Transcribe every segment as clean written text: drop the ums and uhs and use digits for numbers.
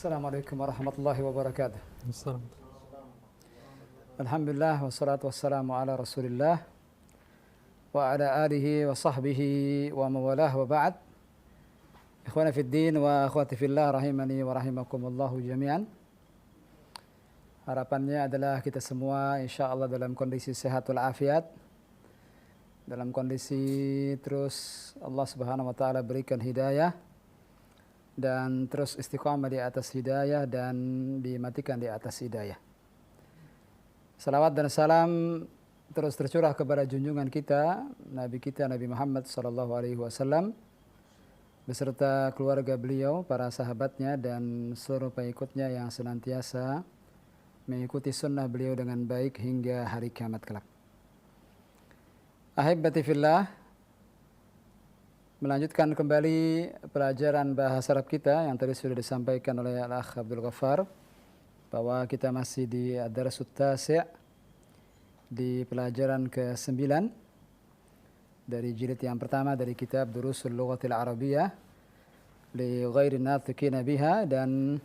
Assalamualaikum warahmatullahi wabarakatuh. Assalam. Alhamdulillah wassalatu wassalamu ala Rasulillah wa ala alihi wa sahbihi wa mawalah wa ba'd. Ikhwana fid din wa akhwati fillah rahimani wa rahimakumullahu jami'an. Harapannya adalah kita semua insyaallah dalam kondisi sehat wal afiat. Dalam kondisi terus Allah Subhanahu wa taala berikan hidayah dan terus istiqamah di atas hidayah dan dimatikan di atas hidayah. Salawat dan salam terus tercurah kepada junjungan kita, Nabi Muhammad sallallahu alaihi wasallam beserta keluarga beliau, para sahabatnya dan seluruh pengikutnya yang senantiasa mengikuti sunnah beliau dengan baik hingga hari kiamat kelak. Ahibbati fillah, melanjutkan kembali pelajaran bahasa Arab kita yang tadi sudah disampaikan oleh Al-Akh Abdul Ghaffar bahwa kita masih di Ad-Darsut Tasi' di pelajaran ke-9 dari jilid yang pertama dari kitab Durusul Lughatil Arabiyyah li Ghairin Nathiqina Biha. Dan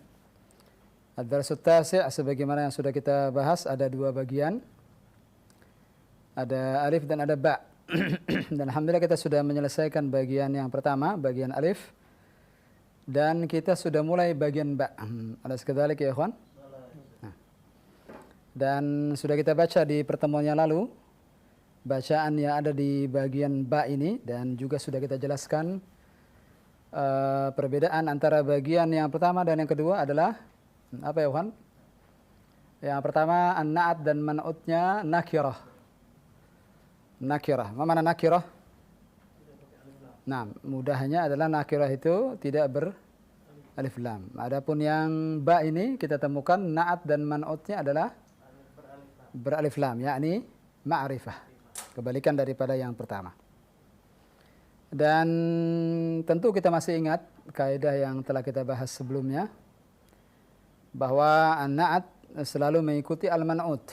Ad-Darsut Tasi' sebagaimana yang sudah kita bahas ada dua bagian, ada alif dan ada ba'. Dan alhamdulillah kita sudah menyelesaikan bagian yang pertama, bagian alif, dan kita sudah mulai bagian ba. Alas kadzalik ya ikhwan? Nah. Dan sudah kita baca di pertemuan yang lalu bacaan yang ada di bagian ba ini, dan juga sudah kita jelaskan perbedaan antara bagian yang pertama dan yang kedua adalah apa ya ikhwan? Yang pertama an-na'at dan man'utnya nakirah. Nakirah. Apa mana nakirah? Nah, mudahnya adalah nakirah itu tidak beralif lam. Adapun yang ba ini kita temukan na'at dan man'utnya adalah beralif lam, yakni ma'rifah. Kebalikan daripada yang pertama. Dan tentu kita masih ingat kaidah yang telah kita bahas sebelumnya bahwa an-na'at selalu mengikuti al-man'ut.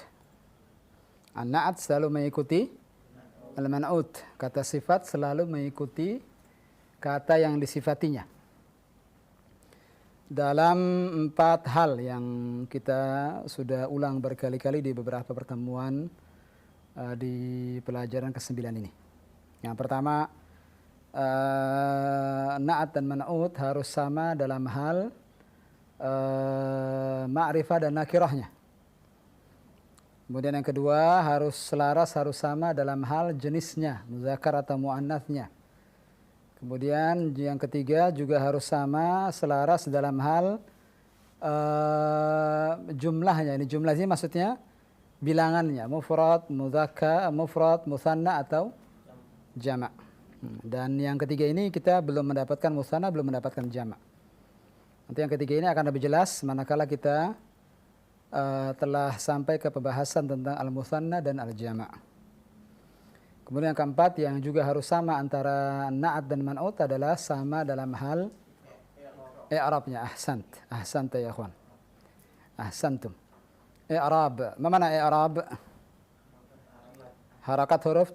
An-na'at selalu mengikuti al-man'ut, kata sifat selalu mengikuti kata yang disifatinya. Dalam 4 hal yang kita sudah ulang berkali-kali di beberapa pertemuan di pelajaran ke-9 ini. Yang pertama, na'at dan man'ut harus sama dalam hal ma'rifah dan nakirahnya. Kemudian yang kedua, harus selaras, harus sama dalam hal jenisnya, muzakkar atau muannats-nya. Kemudian yang ketiga juga harus sama, selaras dalam hal jumlahnya. Ini jumlah ini maksudnya bilangannya, mufrad, mudzakkar, mufrad, mutsanna atau jama'. Dan yang ketiga ini kita belum mendapatkan mutsanna, belum mendapatkan jama'. Nanti yang ketiga ini akan lebih jelas manakala kita telah sampai ke pembahasan tentang al-mutsanna dan al-jama'. Kemudian yang keempat yang juga harus sama antara na'at dan man'ut adalah sama dalam hal i'rabnya. Ahsant ya ikhwan. Ahsantum. I'rab. Apa makna i'rab? Harakat huruf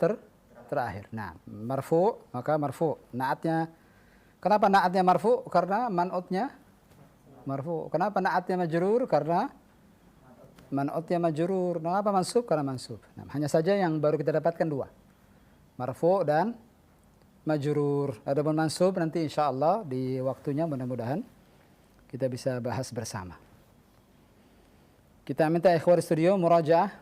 terakhir. Nah, marfu, maka marfu. Na'atnya, kenapa na'atnya marfu? Karena man'utnya marfu. Kenapa na'atnya majrur? Karena man'utnya majrur. Mengapa mansub? Karena mansub. Nah, hanya saja yang baru kita dapatkan dua, marfu dan majrur. Adapun mansub nanti insyaallah di waktunya mudah-mudahan kita bisa bahas bersama. Kita minta ikhwar studio murajaah.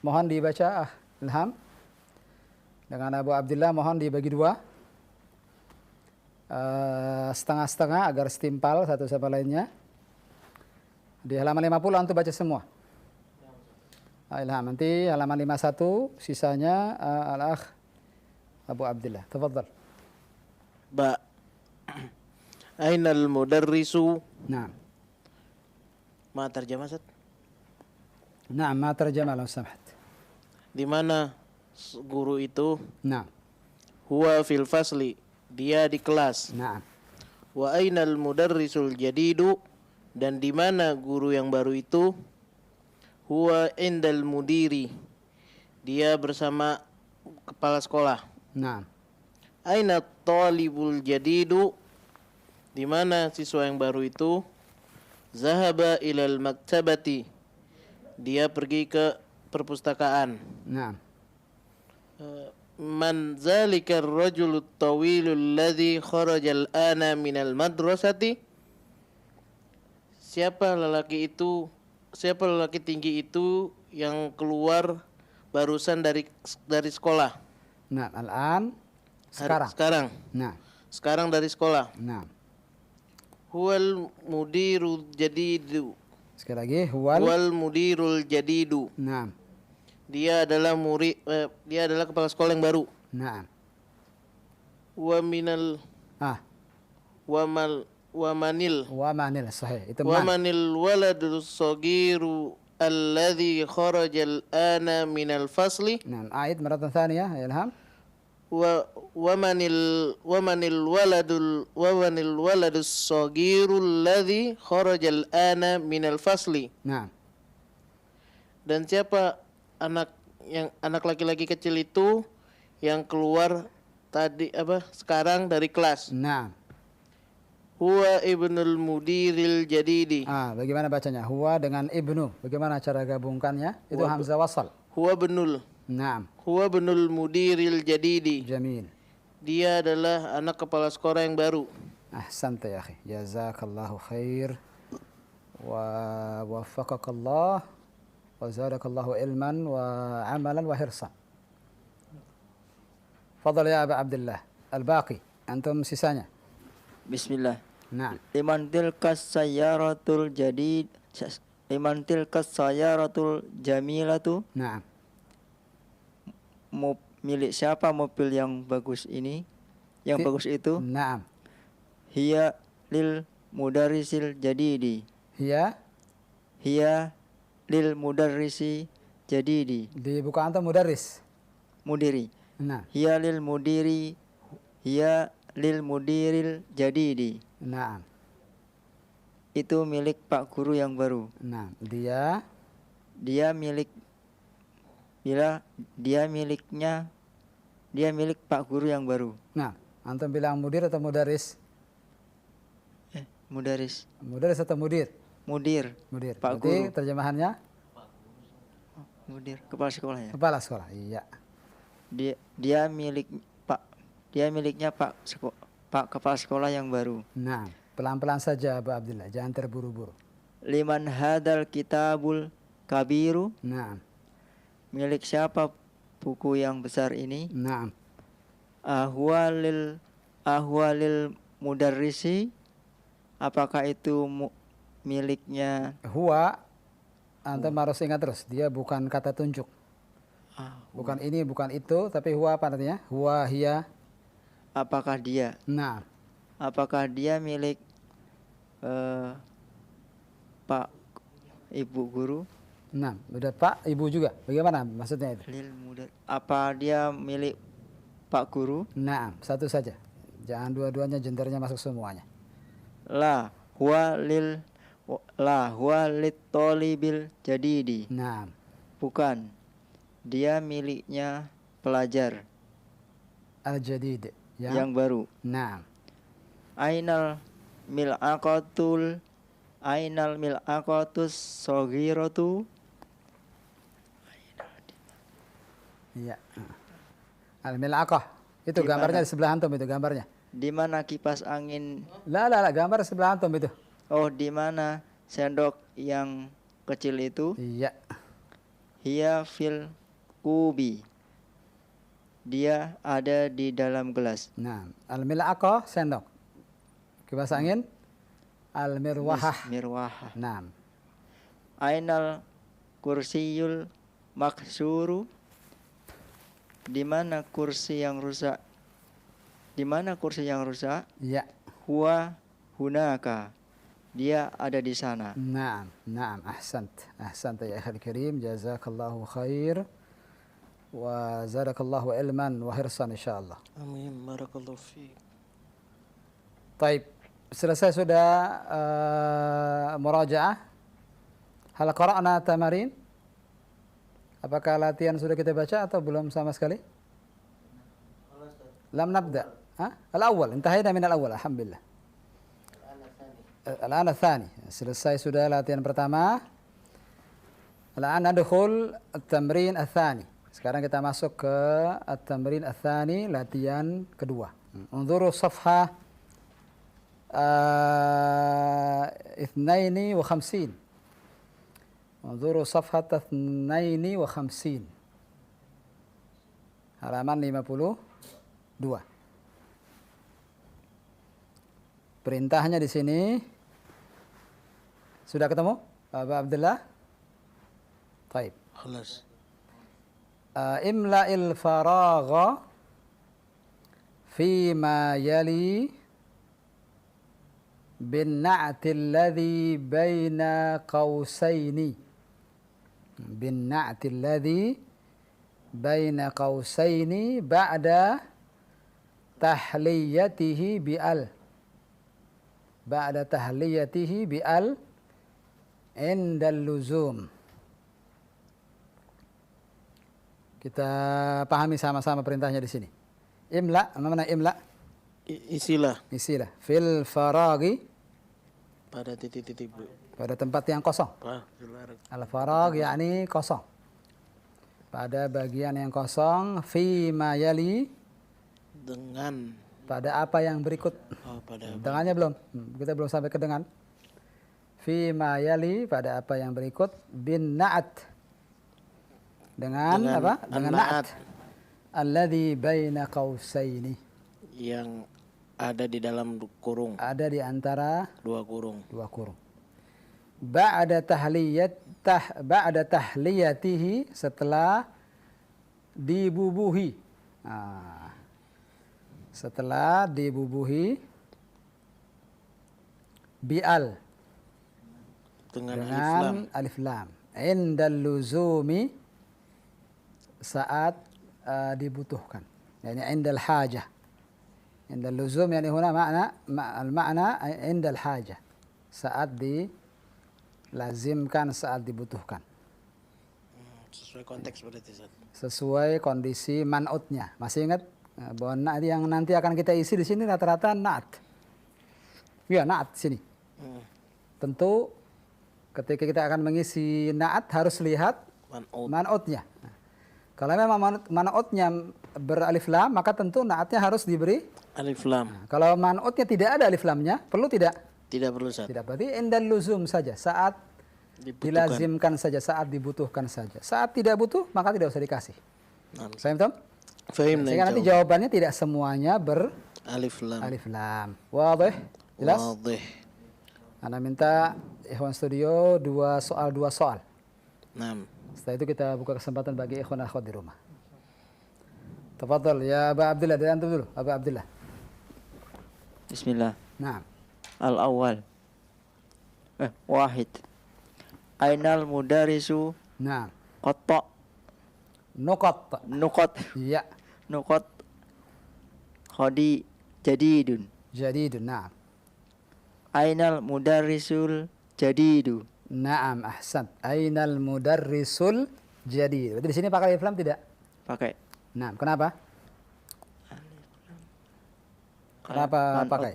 Mohon dibaca Ilham dengan Abu Abdillah, mohon dibagi dua, setengah-setengah agar setimpal satu sama lainnya. Di halaman 50 antum baca semua. Ilham, nanti halaman 51 sisanya Al-Akh Abu Abdillah. Tafadhal. Ba. Ainal mudarrisu. Naam. Ma tarjamah Ustaz? Naam, ma tarjama law samahat. Di mana guru itu? Naam. Huwa fil fasli. Dia di kelas. Naam. Wa ainal mudarrisul jadidu. Dan di mana guru yang baru itu? Huwa indal mudiri. Dia bersama kepala sekolah. Naam. Aina talibul jadidu? di mana siswa yang baru itu zahaba ilal maktabati, dia pergi ke perpustakaan. نعم Man zalika ar-rajulu at-tawilu alladhi kharaja al-ana minal madrasati? Siapa lelaki tinggi itu yang keluar barusan dari sekolah? نعم الآن sekarang نعم Sekarang dari sekolah. نعم Huwal mudirul jadidu. sekali lagi Huwal mudirul jadidu. نعم Dia adalah kepala sekolah yang baru. نعم Wa minal wa manil صحيح itu wa man manil waladus sagiru alladhi kharajal ana minal fasli. نعم أعيد مرة ثانية يا إلهام wamanil waladus sagirul ladzi kharajal ana minal fasli. نعم Dan siapa anak laki-laki kecil itu yang keluar sekarang dari kelas? نعم Huwa ibnul mudiril jadidi. Bagaimana bacanya? Huwa dengan ibnu. Bagaimana cara gabungkannya? Itu hamzah wasal. Huwa benul. Naam. Huwa benul mudiril jadidi. Jamil. Dia adalah anak kepala sekolah yang baru. Ahsanta ya akhi. Jazakallahu khair. Wa waffaqakallah. Wa zadakallahu ilman wa amalan wa hirsan. Fadal ya Aba Abdullah. Al-baqi. Antum sisanya. Bismillah. Naam. Liman tilkas sayyaratul jadid, liman tilkas sayyaratul jamilatu. Naam. Milik siapa mobil yang bagus ini? Yang bagus itu? Naam. Hiya lil mudarrisil jadidi. Hiya lil mudarrisi jadidi. dibuka antum mudarris. Mudiri. Naam. Hiya lil mudiril jadidi. Naam. Itu milik Pak Guru yang baru. Naam. Dia milik Pak Guru yang baru. Nah, antum bilang mudir atau mudaris? Mudaris. Mudaris atau mudir? Mudir. Mudir. Pak Berarti Guru. terjemahannya Mudir, kepala sekolah ya. kepala sekolah. Iya. Dia miliknya Pak kepala sekolah yang baru. Nah, pelan-pelan saja Abu Abdullah, jangan terburu-buru. Liman hadal kitabul kabiru. Nah, Milik siapa buku yang besar ini? nah, Ahwalil mudarrisi. Apakah itu miliknya? huwa antum harus ingat terus, dia bukan kata tunjuk. Bukan ini, bukan itu, tapi huwa apa artinya? Huwa, hiya. Apakah dia? Nah, Apakah dia milik Pak Ibu Guru? nah, udah Pak, Ibu juga. Bagaimana maksudnya itu? Apa dia milik Pak Guru? Nah, satu saja. Jangan dua-duanya gendernya masuk semuanya. La huwa lit tolibil jadidi. Nah, Bukan. Dia miliknya pelajar al-jadid. yang baru. Nah, Ainal mil'aqatus saghiratu. iya. Al-mil'aqah. Itu Di gambarnya mana? di sebelah antum itu gambarnya. Di mana kipas angin? Lah, gambar sebelah antum itu. Oh, di mana sendok yang kecil itu? Iya. Hiya fil kubi. Dia ada di dalam gelas. Nah, al-mil'aqah sendok. Kipas angin al-mirwahah. Mirwahah. Nah, Ainal kursiyul maksuru. Di mana kursi yang rusak? Di mana kursi yang rusak? iya. Huwa hunaka. Dia ada di sana. Naam, ahsant ya akhil karim, jazakallahu khair wa zadakallahu ilman wa hirsan insyaallah. Amin, barakallahu fiik. Taib, selesai sudah murajaah. Hal qara'na tamarin? Apakah latihan sudah kita baca atau belum sama sekali? Lam nabda. Al-awwal, intahayna min al-awwal, alhamdulillah. Al-an ats-tsani. Selesai sudah latihan pertama. Al-an nadkhul at-tamrin ats-tsani. Sekarang kita masuk ke at-tamrin ats-tsani, latihan kedua. Unzuru safha 52. Unzuru safhat 52. Halaman 52. Perintahnya di sini sudah ketemu, Abu Abdullah? Baik. خلاص. Imla'il faragha fima yali bin na'ti alladhi baina qausaini. Bin na'ti alladhi baina qausaini ba'da tahliyatihi bi'al. Ba'da tahliyatihi bi'al indal luzum. Kita pahami sama-sama perintahnya di sini. Imla, mana imla? Isilah Isilah. Fil faragi, pada titik-titik. pada tempat yang kosong. Al-farag yakni kosong. Pada bagian yang kosong, fi ma yali, Dengan. pada apa yang berikut. Oh, pada. Dengannya belum. Kita belum sampai ke dengan. Fi ma yali, pada apa yang berikut, bin na'at. Dengan apa? Dengan na'at. Alladhi baina qausaini. Yang ada di dalam kurung. Ada di antara Dua kurung. dua kurung. Ba'da tahliyatihi, setelah dibubuhi. Setelah dibubuhi bi'al, Dengan alif lam. Indal luzumi, saat dibutuhkan. Yani indal hajah. Indal luzum yani huna al-ma'na indal hajah. Saat dilazimkan, saat dibutuhkan. Sesuai konteks berarti, Ustaz. Sesuai kondisi man'utnya. Masih ingat bahwa na'at yang nanti akan kita isi di sini rata-rata na'at. Ya, na'at sini. Tentu ketika kita akan mengisi na'at harus lihat man'utnya. Kalau memang man'utnya beralif lam, maka tentu na'atnya harus diberi Alif lam. kalau man'utnya tidak ada alif lamnya, perlu tidak? Tidak perlu, Ustaz. Tidak, berarti indal luzum saja, saat dilazimkan saja, saat dibutuhkan saja. Saat tidak butuh, maka tidak usah dikasih. Paham, Tom? Fahim. Sehingga nanti jawabannya tidak semuanya Alif lam. beralif lam. Wadih? Jelas? Wadih. Anda minta ikhwan studio dua soal. Naam. Setelah itu kita buka kesempatan bagi ikhwan akhwat di rumah. Tafadhal ya Aba Abdullah, dari antum dulu, Aba Abdullah. Bismillah. Naam. Al-awwal. Wahid. Ainal mudarisu Naam. qatta Nuqat. nuqat Ya. nuqat khadi jadidun. Jadidun. Naam. Ainal mudarisul jadidu. Naam, ahsan. Ainal mudarrisul jadid. Berarti di sini pakai alif lam tidak? Pakai. Naam, kenapa? Kenapa Man'ut. pakai?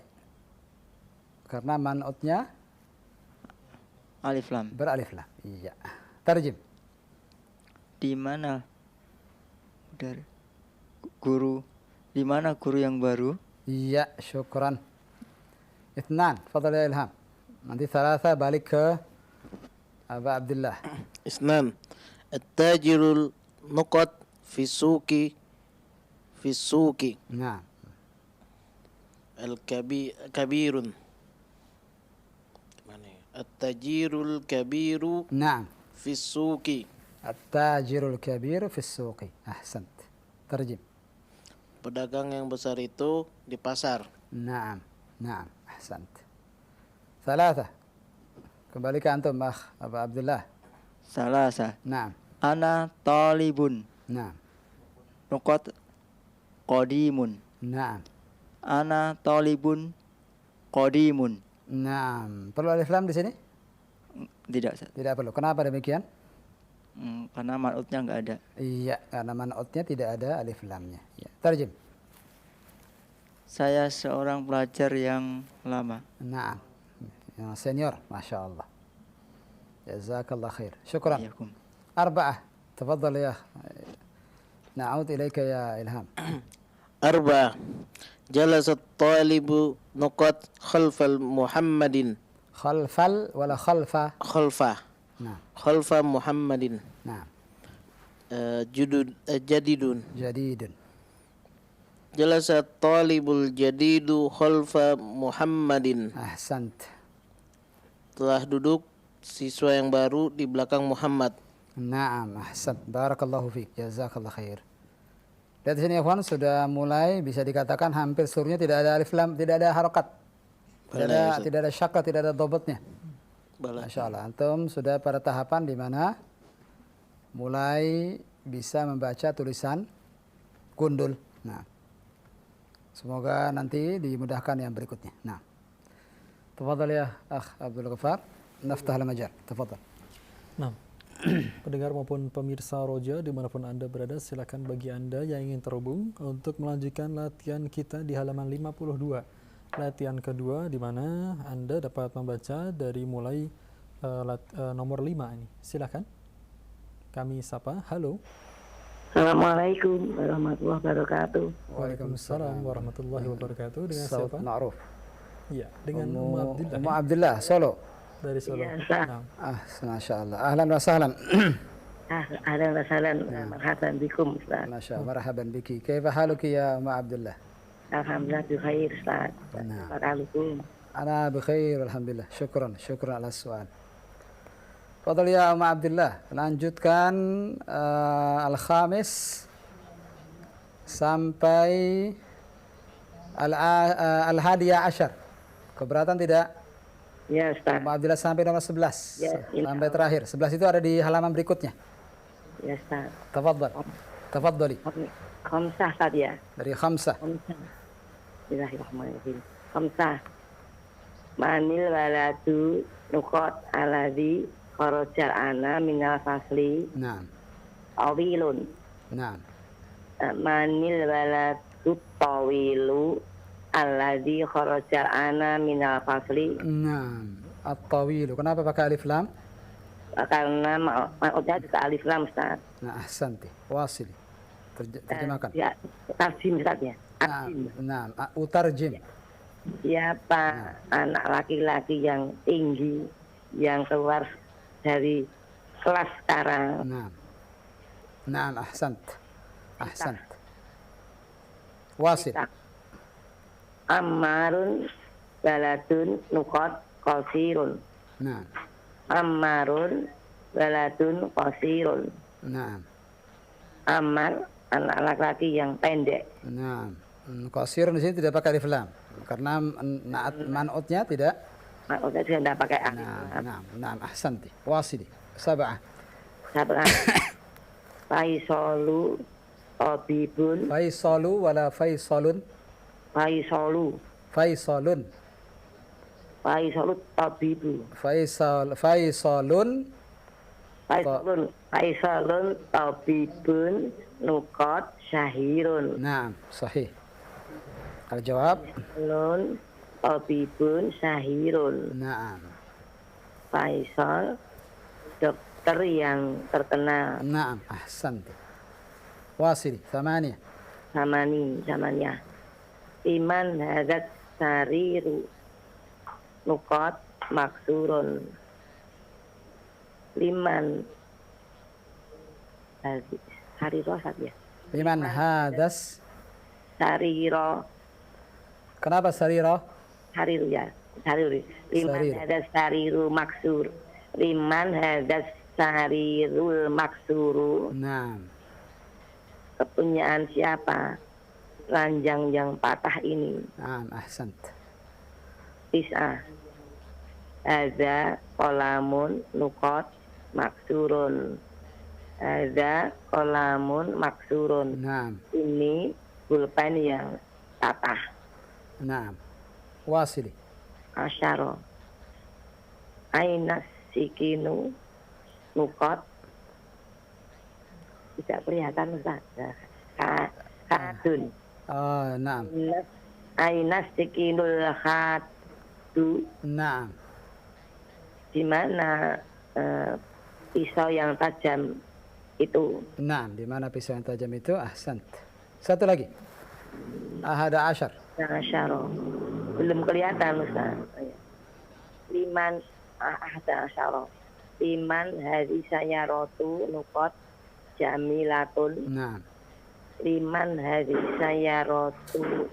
Karena man'utnya Alif lam. beralif lam. Iya. Tarjim. Di mana guru? Di mana guru yang baru? Iya, syukran. Ithnan, fadal ya Ilham. Nanti thalatha balik ke Aba Abdullah. Isnan. At-tajirul nuqat fi suki. Nah, Al-kabirun. Mana ya? At-tajirul kabiru nah. fi suki. At-tajirul kabiru fi suqi. Ahsant. Tarjim. Pedagang yang besar itu di pasar. Naam, naam, ahsant. Thalatha. Kembali ke antum, Akh Aba Abdullah. Salasa. Naam, Ana talibun. naam, Nuqat qadimun. naam, Ana talibun qadimun. naam. Perlu alif lam di sini? Tidak, Ustaz. Tidak perlu. Kenapa demikian? Karena man'utnya enggak ada. Iya, karena man'utnya tidak ada alif lamnya. Ya. Tarjim. Saya seorang pelajar yang lama. Naam. yang senior, masya Allah. Jazakallah khair. Syukran. Iyakum. Arba'ah. Tafadhal ya. Na'ud ilaika ya Ilham. أربعة جلس الطالب نقط خلف محمد Khalfal wala khalfa? خلفه Nah, خلف محمد nah. جديد Jadidun. جلس الطالب الجديد خلف محمد. Ahsant. Telah duduk siswa yang baru di belakang Muhammad. Naam, ahsant. Barakallahu fiik. Jazakallah khair. Lihat di sini ya, kawan, sudah mulai bisa dikatakan hampir seluruhnya tidak ada alif lam, tidak ada harokat. Tidak ada syakla, tidak ada dobotnya. Masya Allah. Antum sudah pada tahapan di mana mulai bisa membaca tulisan gundul. Nah, semoga nanti dimudahkan yang berikutnya. Nah, tafadhal ya Akh Abdul Ghaffar. Naftah al-majal. Tafadhal. Nah, pendengar maupun pemirsa Roja dimanapun Anda berada, silakan bagi Anda yang ingin terhubung untuk melanjutkan latihan kita di halaman 52. Latihan kedua di mana Anda dapat membaca dari mulai nomor 5 ini. Silakan. Kami sapa. Halo. Assalamualaikum warahmatullahi wabarakatuh. Waalaikumsalam warahmatullahi wabarakatuh. Dengan Saud siapa? ma'ruf. Iya, dengan Ummu Abdillah. Ummu Abdillah, Solo. Dari Solo. Iya, Ustaz. Nah, Masya Allah. Ahlan wa sahlan. Ahlan wa sahlan, marhaban bikum Ustaz. Masya Allah. Marhaban biki. Kaifa haluki ya Ummu Abdillah? Alhamdulillah bi khair Ustaz. Nah. Barakallahu. Ana bikhair alhamdulillah. Syukran ala soal. Fadal ya Ummu Abdillah, lanjutkan al-khamis sampai al-hadiyah asyar. Keberatan tidak? Ya Ustaz. Ummu Abdillah sampai nomor 11. Ya, Sampai terakhir. 11 itu ada di halaman berikutnya. Ya Ustaz. Tafadhal. Tafadhali. Khamsah Ustaz ya. Dari khamsah. Khamsah. Bismillahirrahmanirrahim. Khamsah. Manil waladu nuqat alladhi kharajal ana minal fasli Naam. awilun. Naam. Manil waladu tawilu alladhi kharajal ana minal fasli. Naam. At-tawilu. Kenapa pakai alif lam? Karena maksudnya juga alif lam Ustaz. Nah, ahsanti. Wasili. Terjemahkan. Ya, tarjim Ustaz ya. Naam. Utarjim. Siapa anak laki-laki yang tinggi yang keluar dari kelas sekarang? Naam. Naam, ahsant. Ahsant. Wasil. Ammarun baladun nukot qasirun. Naam. Ammarun baladun qasirun. Naam. Ammar anak laki-laki yang pendek. Naam. Qasirun di sini tidak pakai alif lam karena man'utnya tidak. Maksudnya dia tidak pakai alif Naam, lam. naam, naam, ahsanti. Wasili. Sab'ah. Sab'ah. Faisalu tabibun. Faisalu wala faisalun. Faisalu. Faisalun. Faisalu tabibu. Faisalun. Faisalun tabibun nukot syahirun. Naam, sahih. Al-jawab. Faisalun tabibun syahirun. Naam. Faisal dokter yang terkenal. Naam, ahsanti. Wasili. Thamaniyah. Zamania. Iman hadat sariru nukot maksurun. Liman sariro saja. Liman hadas. Sariro Kenapa sariro? sariru ya. Sariru. Liman Sarir. hadat sariru maksur. Liman hadat sarirul maksuru. Naam. Kepunyaan siapa ranjang yang patah ini? Naam, ahsant. Tis'ah. Ada kolamun nukot maksurun. Ada kolamun maksurun. Naam. Ini pulpen yang patah. Naam. Wasili. Asyaro. Aina sikinu nukot. Tidak kelihatan Ustaz. Khadun. Oh, naam. Aina sikinul khadu. Naam. di mana pisau yang tajam itu? Naam, di mana pisau yang tajam itu? Ahsant. Satu lagi. Ahada asyar. Asyara. Belum kelihatan Ustaz. Liman ahada asyara. Liman hari saya rotu nukot jamilatun. Naam. Liman hari saya rotu.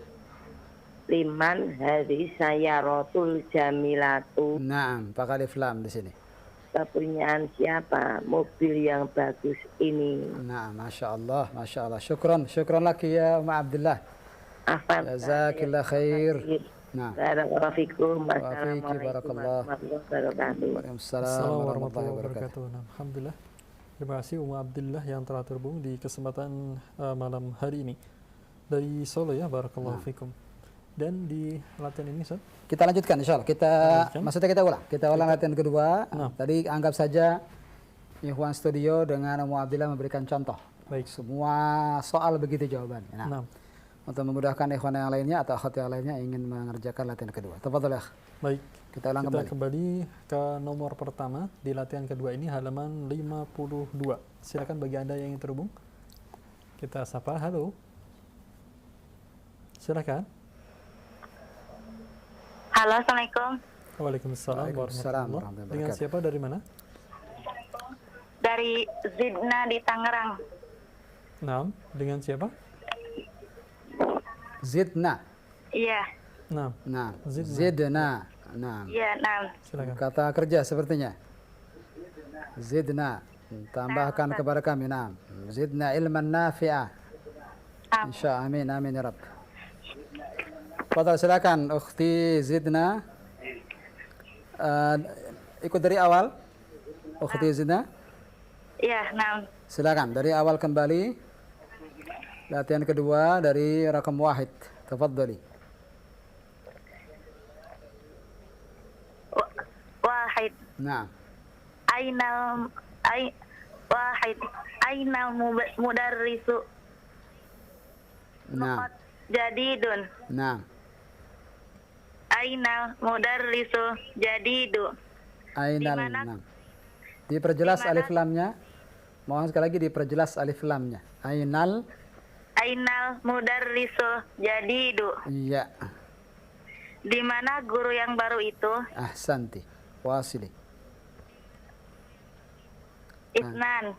Liman hari saya rotul jamilatu. Naam, pakai alif lam di sini. Kepunyaan siapa mobil yang bagus ini? Naam, Masya Allah, Masya Allah. Syukran, syukran laki ya Umma Abdullah. Afan. Jazakallah khair. Nah. Barakallahu fikum. Wa'afiki, Wassalamualaikum barakallah. warahmatullahi wabarakatuh. Waalaikumsalam Assalamualaikum warahmatullahi warahmatullahi wabarakatuh. wabarakatuh. Nah, alhamdulillah. Terima kasih Umma Abdullah yang telah terhubung di kesempatan malam hari ini dari Solo ya, barakallahu fikum. Dan di latihan ini, Ustaz, Kita lanjutkan insya Allah. Maksudnya kita ulang. Kita ulang latihan kedua. Nah. Tadi anggap saja Ikhwan Studio dengan Ummu Abdillah memberikan contoh. baik. Semua soal begitu jawabannya. Nah, Nah, untuk memudahkan ikhwan yang lainnya atau akhwat yang lainnya ingin mengerjakan latihan kedua. Tafadhol ya. baik. Kita ulang Kita kembali. kembali ke nomor pertama di latihan kedua ini, halaman 52. Silakan bagi Anda yang ingin terhubung. Kita sapa, halo. Silakan. Halo, Assalamualaikum. Waalaikumsalam Waalaikumsalam warahmatullahi. warahmatullahi Dengan wabarakatuh. siapa, dari mana? Dari Zidna di Tangerang. Nah, dengan siapa? Zidna. Iya, Nah, Nah, Zidna. Zidna. Nah, iya, nah. silakan. kata kerja sepertinya. Zidna. Tambahkan kepada kami. Nah, Zidna ilman nafi'ah. Insya amin amin ya Rabb. Fadal silakan Ukhti Zidna. Ikut dari awal. Ukhti Zidna. Iya, nah. Silakan dari awal kembali. Latihan kedua dari rakam wahid. Tafadhali. Wahid. Nah, Wahid. Ainal mudarrisu. nah, Jadidun. nah. Ainal mudarrisu jadidu. Ainal. Di mana? Nah. Diperjelas Di mana? alif lamnya. Mohon sekali lagi diperjelas alif lamnya. Ainal. Ainal mudarrisu jadidu. Iya. Di mana guru yang baru itu? Ahsanti. Wasili. Isnan.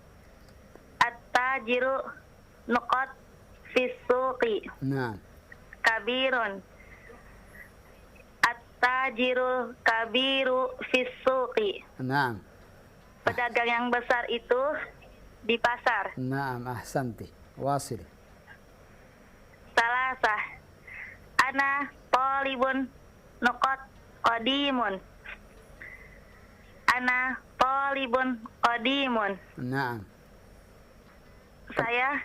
At-tajiru nuqat fisuqi. Nah, Kabirun. At-tajiru kabiru fisuqi. nah, Pedagang yang besar itu di pasar. nah. Ahsanti. Wasili. Salasah. Ana talibun nuqat qadimun. Ana talibun qadimun. Nah, Saya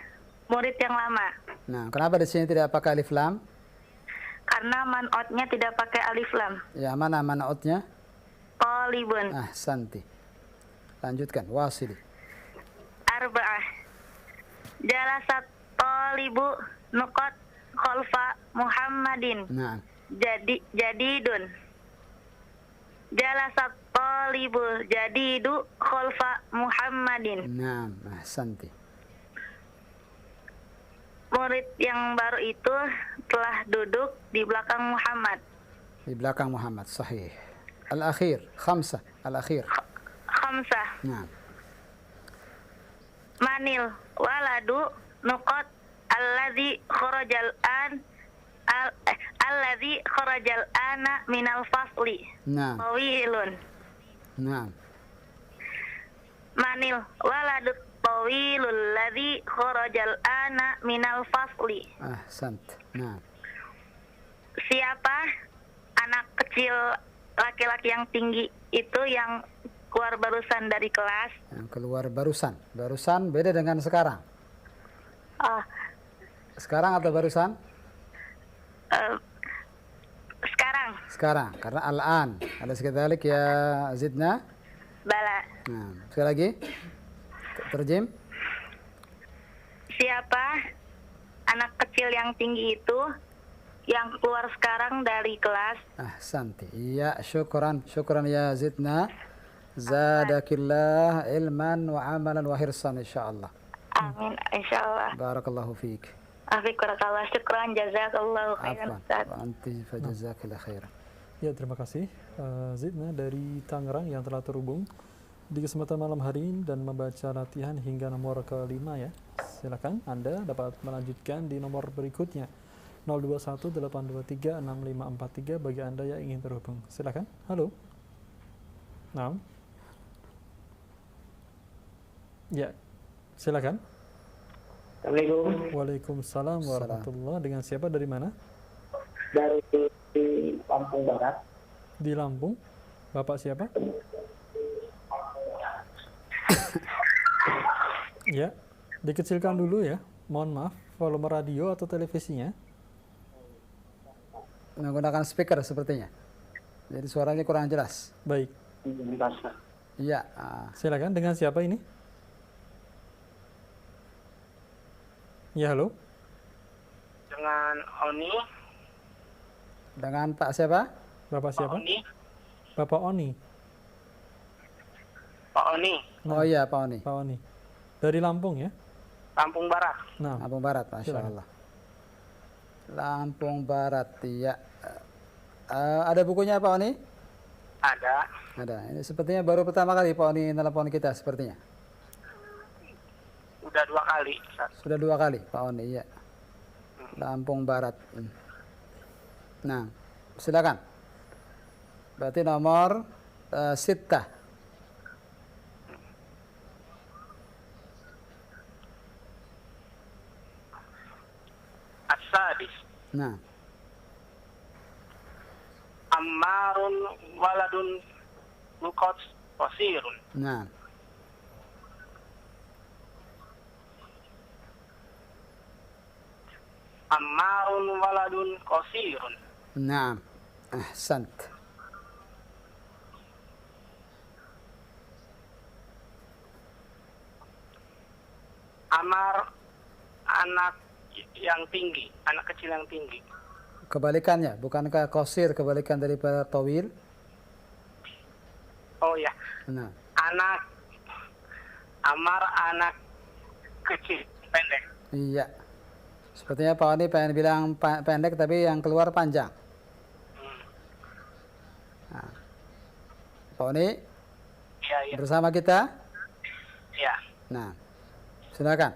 murid yang lama. nah. Kenapa di sini tidak pakai alif lam? Karena man'otnya tidak pakai alif lam. Ya, mana manautnya? Talibun. Ahsanti. Lanjutkan. Wasili. Arba'ah. Jalasat talibu nuqat khalfa Muhammadin. Nah, Jadidun. Jalasat talibu jadidu khalfa Muhammadin. nah. Ahsanti. Murid yang baru itu telah duduk di belakang Muhammad. Di belakang Muhammad. Sahih. Al-akhir. Khamsah. Al-akhir. Khamsah. Nah, Manil waladu nuqat alladzi kharajal an alladzi kharajal ana minal fasli. nah, Tawilun. nah. Manil waladu tawilul ladzi kharajal ana minal fasli. Ahsant. Nah, Siapa anak kecil laki-laki yang tinggi itu yang keluar barusan dari kelas? yang keluar barusan. Barusan beda dengan sekarang. Oh, Sekarang atau barusan? sekarang Sekarang. Karena al-an. Alas kedalik ya Zidna. bala. Nah, sekali lagi. Terjem. Siapa anak kecil yang tinggi itu yang keluar sekarang dari kelas? Ahsanti. Iya, syukran. Syukran ya Zidna. Zadakillah ilman wa amalan wa hirsan insyaallah. Amin, insyaallah. Barakallahu fiik. Afik barakallah, syukran, jazakallahu khairan, Afwan. Ustaz. Wa anti fa jazakillah khairan. Ya, terima kasih Zidna dari Tangerang yang telah terhubung di kesempatan malam hari ini dan membaca latihan hingga nomor kelima ya. Silakan Anda dapat melanjutkan di nomor berikutnya 0218236543 bagi Anda yang ingin terhubung. Silakan. Halo. Nah. Ya. Silakan. Assalamualaikum. Waalaikumsalam warahmatullahi. Dengan siapa dari mana? Dari Lampung Barat. Di Lampung. Bapak siapa? Ya, dikecilkan dulu ya. Mohon maaf, volume radio atau televisinya. Menggunakan speaker sepertinya. Jadi suaranya kurang jelas. Baik. Iya. Silakan, dengan siapa ini? Ya, halo. Dengan Oni. Dengan Pak siapa? Bapak siapa? Oni. Bapak Oni. Pak Oni. Oh iya, Pak Oni. Pak Oni. Dari Lampung ya? Lampung Barat. Nah, Lampung Barat, Masya Silakan. Allah. Lampung Barat, iya. Ada bukunya Pak Oni? Ada. Ada. Ini sepertinya baru pertama kali Pak Oni telepon kita sepertinya. Udah 2 kali, Ustaz. Sudah 2 kali Pak Oni, iya. Lampung Barat. Nah, silakan. Berarti nomor Sittah. As-sadis. Nah, Ammarun waladun luqat qasirun. nah. Ammarun waladun qasirun. Naam. Ahsant. Amar anak yang tinggi, anak kecil yang tinggi. Kebalikannya, bukankah qasir kebalikan daripada tawil? Oh ya, Nah, anak Amar anak kecil, pendek. iya. Sepertinya Pak Oni pengen bilang pendek tapi yang keluar panjang. Nah. Pak Oni Iya, iya. bersama kita. Iya. Nah, silakan.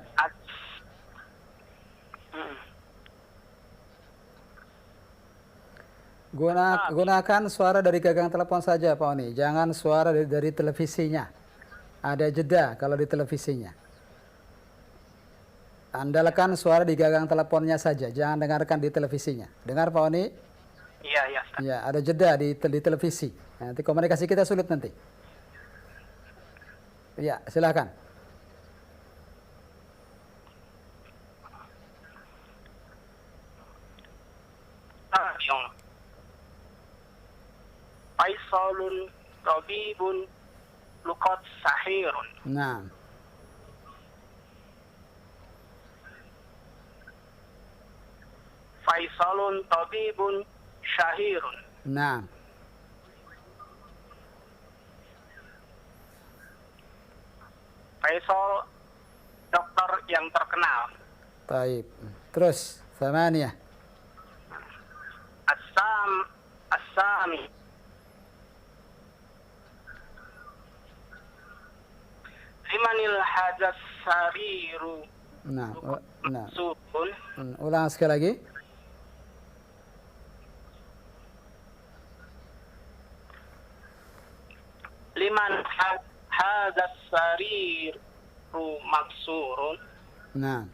Gunakan suara dari gagang telepon saja Pak Oni. Jangan suara dari televisinya. Ada jeda kalau di televisinya. Andalkan suara di gagang teleponnya saja. Jangan dengarkan di televisinya. Dengar Pak Oni? Iya, iya, Ustaz. Ya, ada jeda di televisi. Nanti komunikasi kita sulit nanti. Ya, silakan. Faisalun tabibun luqat sahirun. Nah, Faisalun tabibun syahirun. nah. Faisal dokter yang terkenal. Taib. Terus, thamaniyah. As-Sami. Limanil hadas sariru Nah, nah. sukun. Ulang sekali lagi. Liman hadas sariru maksurun. Nah.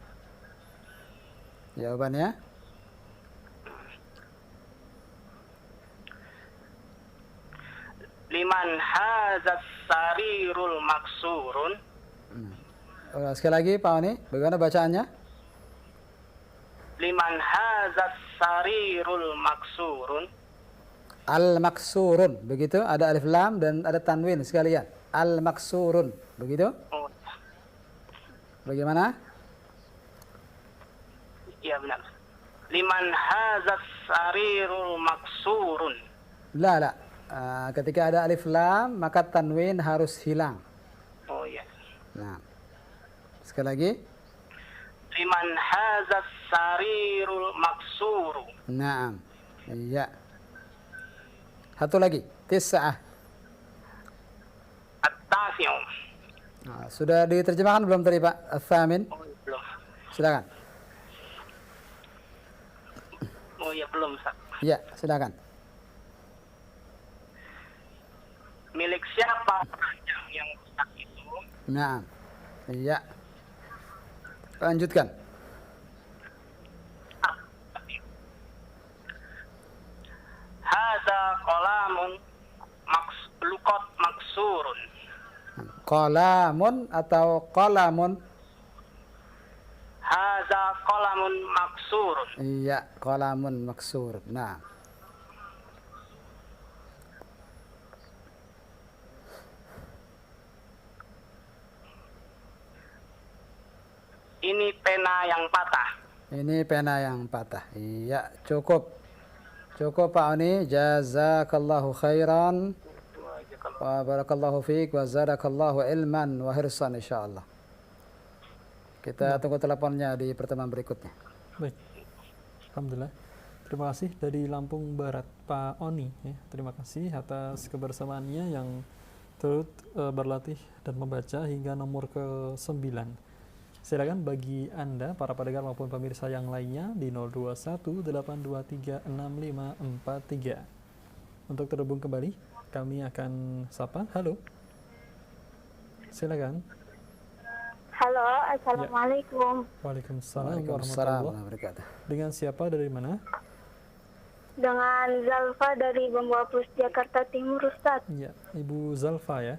Jawabannya? Liman hadas sarirul maksurun. Ulang sekali lagi Pak Oni. Bagaimana bacaannya? Liman hadas sarirul maksurun. Al-maksurun. Begitu? Ada alif lam dan ada tanwin sekalian. Al-maksurun. Begitu? Oh, Bagaimana? iya benar. Liman hadas sarirul maksurun. La, la. ketika ada alif lam maka tanwin harus hilang. Oh iya. Nah, sekali lagi. Liman hazas sarirul maksuru. Naam. Iya. Satu lagi. Tis'ah. At-tasi'u. Nah, sudah diterjemahkan belum tadi Pak? Ats-tsamin. Oh, belum. Silakan. Oh iya, belum, Ustaz. Iya, silakan. Milik siapa ranjang yang rusak itu? Naam. Iya. Lanjutkan. Hadza qalamun luqat maksurun. Qalamun atau qalamun? Hadza qalamun maksurun. Iya, qalamun maksur. Nah. Ini pena yang patah. Ini pena yang patah. Iya, cukup. Cukup Pak Oni. Jazakallahu khairan. Wa barakallahu fiik wa zadakallahu ilman wa hirsan insyaallah. Kita tunggu teleponnya di pertemuan berikutnya. Baik. Alhamdulillah. Terima kasih dari Lampung Barat Pak Oni ya. Terima kasih atas kebersamaannya yang turut berlatih dan membaca hingga nomor ke-9. Silakan bagi Anda para pendengar maupun pemirsa yang lainnya di 0218236543. Untuk terhubung kembali, kami akan sapa. Halo. Silakan. Halo, assalamualaikum. Waalaikumsalam Waalaikumsalam warahmatullahi wabarakatuh. Dengan siapa dari mana? Dengan Zalfa dari Bambuapus, Jakarta Timur, Ustaz. Ya, Ibu Zalfa ya.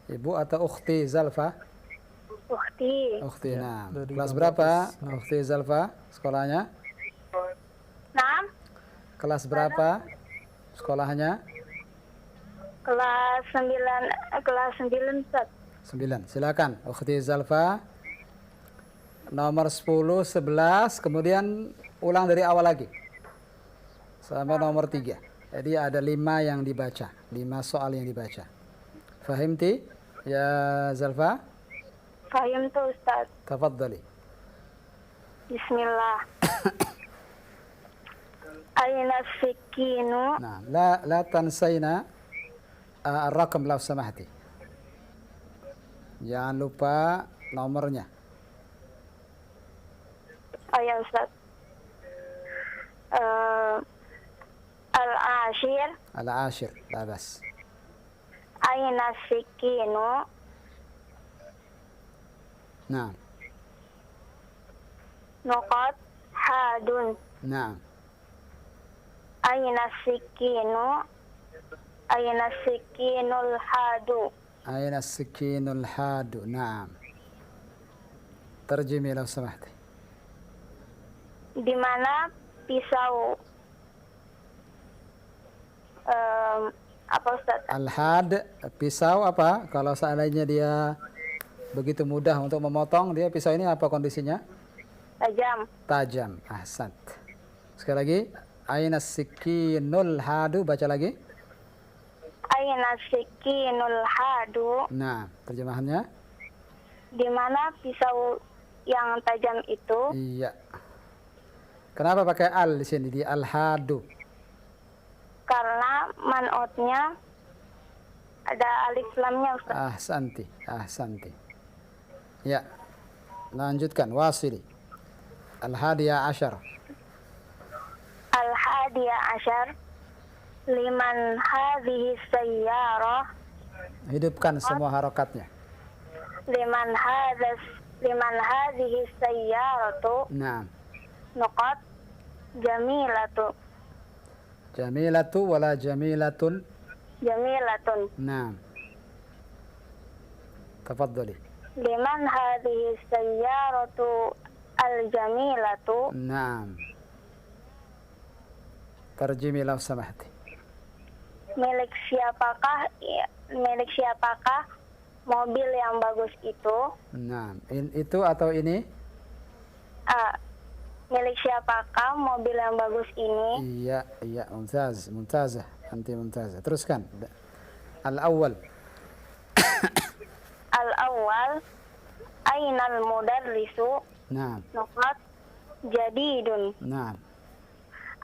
Ibu atau ukhti Zalfa? Ukhti. Ukhti. Ya, Nah, dari kelas Bambu berapa Apus. Nah. ukhti Zalfa sekolahnya? Nah, Kelas berapa sekolahnya? kelas 9, Ustaz. 9. Silakan ukhti Zalfa. Nomor 10, 11, kemudian ulang dari awal lagi. Sampai nomor 3. Jadi ada 5 yang dibaca. 5 soal yang dibaca. Fahimti ya Zalfa? Fahim tuh, Ustaz. Tafadhali. Bismillah. Aina sikinu. Nah, la tansayna ar-raqam law samahti. Jangan lupa nomornya. Ayah, Ustaz. Al-ashir. Al-ashir, la bas. Aina sikinu. Nah, Nuqat hadun. nah. Aina sikinu. Aina sikinul hadu. أين السكين الحاد نعم ترجمي لو سمحت Di mana pisau apa Ustaz? الحاد pisau apa kalau seandainya dia begitu mudah untuk memotong dia pisau ini apa kondisinya Tajam. tajam ahsant sekali lagi أين السكين الحاد baca lagi Aina sikinul hadu. nah terjemahannya Di mana pisau yang tajam itu? iya kenapa pakai al di sini di al-hadu Karena man'utnya ada alif lamnya, Ustaz. ahsanti ya lanjutkan wasili al-hadiya ashar Al-hadiya asyar. Liman hadhihi sayyarah. hidupkan semua harokatnya Liman hadhihi sayyaratu. nah Nuqat jamilatu. jamilatu wala jamilatun Jamilatun. nah tafadhali Liman hadhihi sayyaratu al-jamilatu. nah terjemi law samahti Milik siapakah mobil yang bagus itu? nah itu atau ini Milik siapakah mobil yang bagus ini? iya mumtaz anti mumtazah. Teruskan. Al-awwal. Al-awwal ainal mudarrisu Naam. nuqat jadidun. Naam.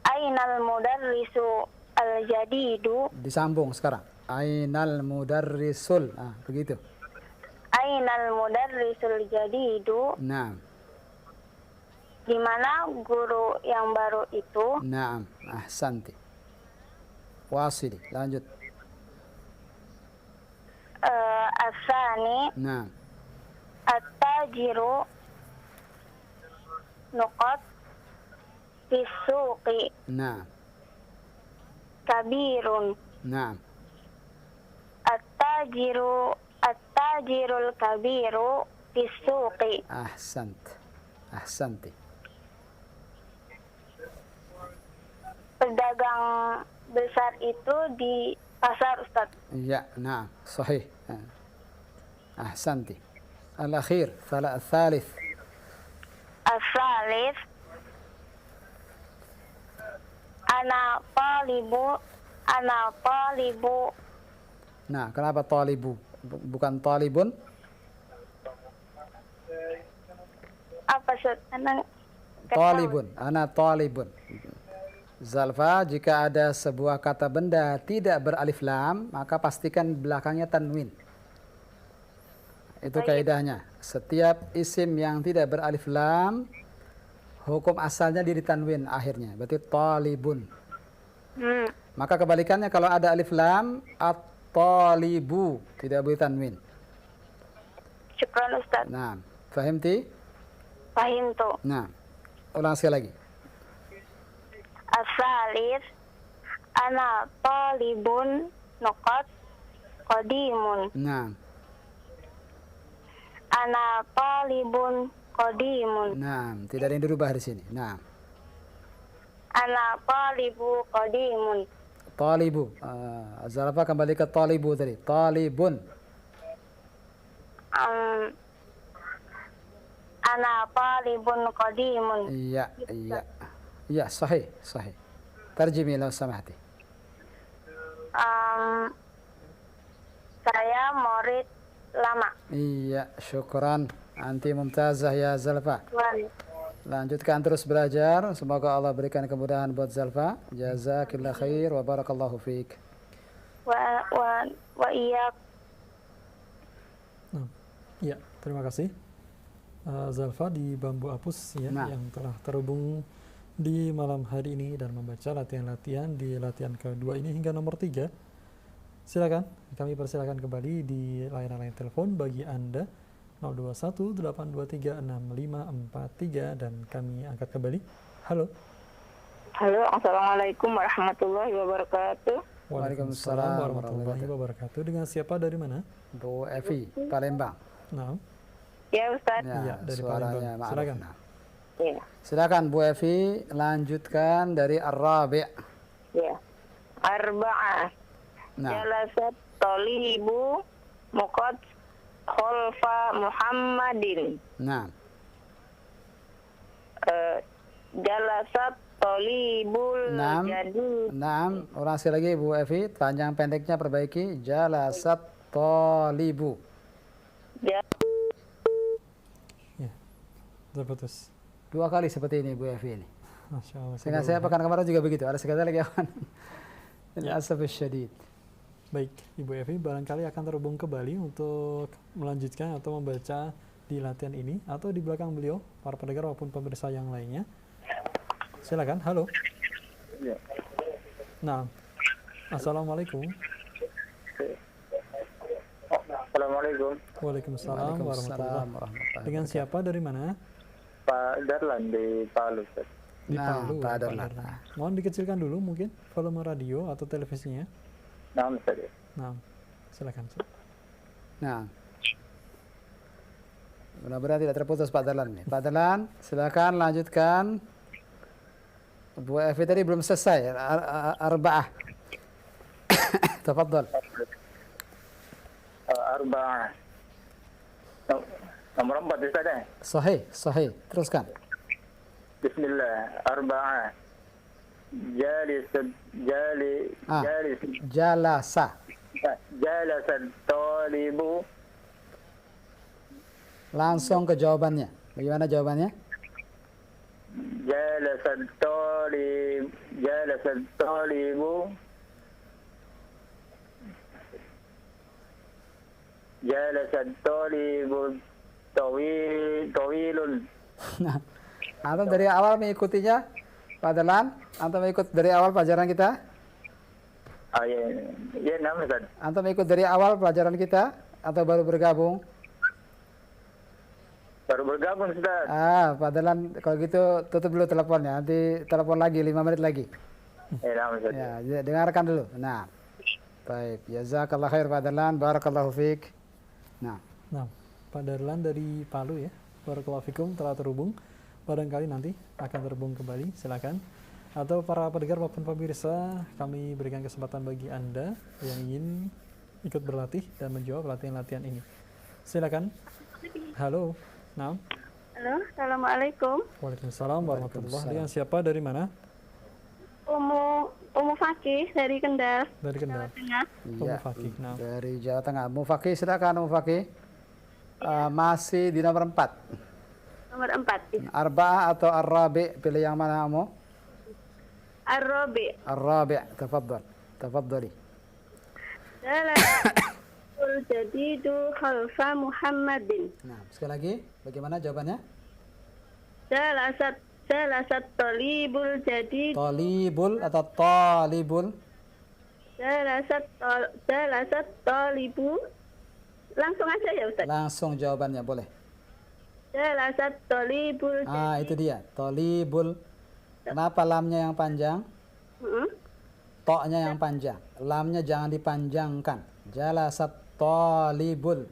Ainal mudarrisu al-jadidu. Disambung sekarang. Ainal mudarrisul. Begitu. Ainal mudarrisul jadidu. Naam. Di mana guru yang baru itu? Naam. Ahsanti. Wasili. Lanjut. Asani Naam. at-tajiru nuqat fisuqi Naam. kabirun. Naam. At-tajirul kabiru fisuqi. Ahsanti. Pedagang besar itu di pasar, Ustaz. Ya, naam. Sahih. Ahsanti. Al-akhir. Thalith. As-salif ana talibu. Nah, kenapa talibu? Bukan talibun? Apa Ustaz? Talibun. Ana talibun. Zalfa, jika ada sebuah kata benda tidak beralif lam, maka pastikan belakangnya tanwin. Itu kaidahnya. Setiap isim yang tidak beralif lam, hukum asalnya dia ditanwin akhirnya. Berarti talibun. Maka kebalikannya kalau ada alif lam, at-talibu, tidak boleh tanwin. Syukran Ustaz. Nah, fahimti? Fahim tuh. Nah, ulang sekali lagi. As-salif ana talibun nuqat qadimun. Nah, Ana talibun qadimun. nah, tidak ada yang dirubah di sini. Nah, Ana talibu qadimun. talibu. Zalfa kembali ke talibu tadi. Talibun. Ana talibun qadimun. Iya. Iya, sahih. Tarjimi lau samahti. Saya murid lama. Iya, syukran. Anti mumtazah ya Zalfa. Syukran. Lanjutkan terus belajar. Semoga Allah berikan kemudahan buat Zalfa. Jazakillah khair wa barakallahu fiik. Wa iyyak. Ya, terima kasih Zalfa di Bambu Apus ya, yang telah terhubung di malam hari ini dan membaca latihan-latihan di latihan kedua ini hingga nomor 3. Silakan, kami persilakan kembali di layanan telepon bagi Anda 0218236543 dan kami angkat kembali. Halo. Halo, assalamualaikum warahmatullahi wabarakatuh. Waalaikumsalam warahmatullahi wabarakatuh. Dengan siapa dari mana? Bu Evi, Palembang. Nah. Ya Ustaz. Ya, dari suaranya Palembang. Silakan. Ya. Silakan Bu Evi, lanjutkan dari Ar-Rabi'. Ya. Arba'ah. Nah, Jalasat talibu muqad khalfa Muhammadin. nah, Jalasat talibul jadi. Naam, ulang sekali lagi Bu Evi, panjang pendeknya perbaiki. Jalasat talibu. Ya. Ya. Terputus. 2 kali seperti ini Bu Evi ini. Masya Allah. Sehingga saya pekan kemarin juga begitu. Ada sekali lagi awan. Al-asaf syadid. Baik, Ibu Evi barangkali akan terhubung kembali untuk melanjutkan atau membaca di latihan ini atau di belakang beliau, para pendengar maupun pemirsa yang lainnya. Silakan, halo. Ya. Nah, assalamualaikum. Assalamualaikum. Waalaikumsalam warahmatullahi wabarakatuh. Dengan siapa dari mana? Pak Darlan di Palu, Ustaz. Di Palu. Pak Darlan. Mohon dikecilkan dulu mungkin volume radio atau televisinya. Nah, Ustaz. Nah, silakan. Nah, mudah-mudahan tidak terputus Pak Darlan nih. Pak Darlan, silakan lanjutkan. Bu Evi tadi belum selesai. Arba'ah. Tafadhal. Arba'ah. Nomor 4 Ustaz ya? Sahih. Teruskan. Bismillah. Arba'ah. جالس جالس Ah. جالس Jalasa. جالس الطالب Langsung ke jawabannya. Bagaimana jawabannya? جالس الطالب جالس الطالب جالس الطالب طويل Nah, antum dari awal mengikutinya, Pak Dahlan? Antum ikut dari awal pelajaran kita? ya ya nama Ustaz. Antum ikut dari awal pelajaran kita atau baru bergabung? Baru bergabung Ustaz. Pak Dahlan, kalau gitu tutup dulu teleponnya. Nanti telepon lagi 5 menit lagi. Nama Ustaz. Ya, dengarkan dulu. Nah, baik. Jazakallah khair Pak Dahlan, barakallahu fiik. Nah, Nah, Pak Darlan dari Palu ya. Barakallahu fikum telah terhubung. Barangkali nanti akan terhubung kembali, silakan. Atau para pendengar maupun pemirsa, kami berikan kesempatan bagi Anda yang ingin ikut berlatih dan menjawab latihan-latihan ini. Silakan. Halo. Nah. Halo, assalamualaikum. Waalaikumsalam warahmatullahi wabarakatuh. Dengan siapa, dari mana? Umu Fakih dari Kendal. Dari Kendal. Tengah. Umu Fakih. Nah. dari Jawa Tengah. Mufakih, silakan Mufakih. Masih di nomor 4. Nomor 4. Arba'ah atau Ar-Rabi', pilih yang mana kamu? Ar-Rabi. Ar-Rabi', tafaddal. Tafaddali. Jalalatul jadidu khalfa Muhammadin. Nah, sekali lagi, bagaimana jawabannya? Jalasat talibul jadid. Talibul atau talibul? Jalasat talibu. Langsung aja ya Ustaz. Langsung jawabannya, boleh. Jalasat talibul jadid. Itu dia, talibul. Kenapa lamnya yang panjang? Toknya yang panjang. Lamnya jangan dipanjangkan. Jalasat talibul.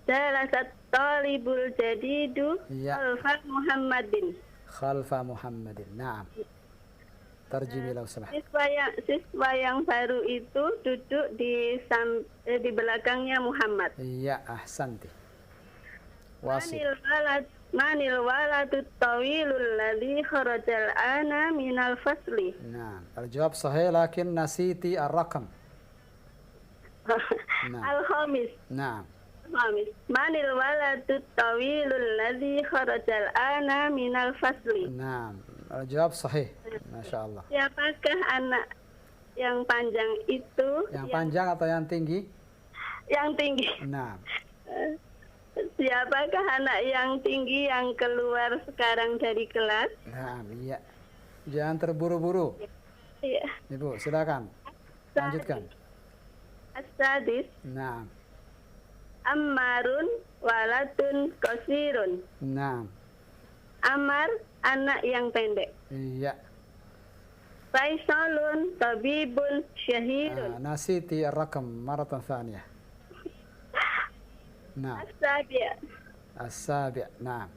Jalasat talibul jadidu Iya. khalfa Muhammadin. Khalfa Muhammadin. Naam. Tarjimi lau salah. Siswa yang baru itu duduk di belakangnya Muhammad. Iya, ahsanti. Wasil. Manil waladut tawilul ladhi kharajal ana minal fasli. Naam. Al-jawab sahih lakin nasiti ar-raqam. Naam. Al-Khamis. Naam. Manil waladut tawilul ladhi kharajal ana minal fasli. Naam. Al-jawab sahih. Masya Allah. Siapakah anak yang panjang itu? Yang panjang atau yang tinggi? Yang tinggi. Naam. Siapakah anak yang tinggi yang keluar sekarang dari kelas? Naam, iya. Jangan terburu-buru. Iya. Ibu, silakan. Lanjutkan. As-sadis. Naam. Ammarun waladun qasirun. Naam. Ammar anak yang pendek. Iya. Faisalun tabibun syahidun. Nasiti ar-raqam maratan thaniyah. Naam. As-sabi'. As-sabi'. Naam.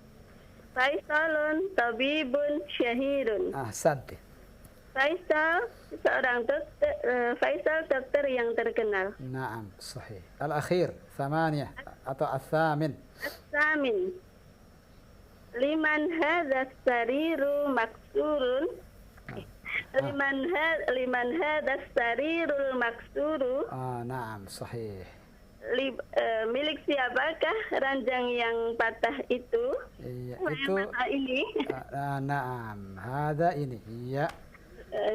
Faisalun tabibun syahidun. Ahsanti. Faisal seorang dokter, Faisal dokter yang terkenal. Naam, sahih. Al-akhir, thamaniyah atau al-thamin. As-samin. Liman hadha sariru maksurun. Liman hadha sarirul maksuru. Naam, sahih. Milik siapakah ranjang yang patah itu? Iya, Yang itu patah ini. naam, hada ini. Iya.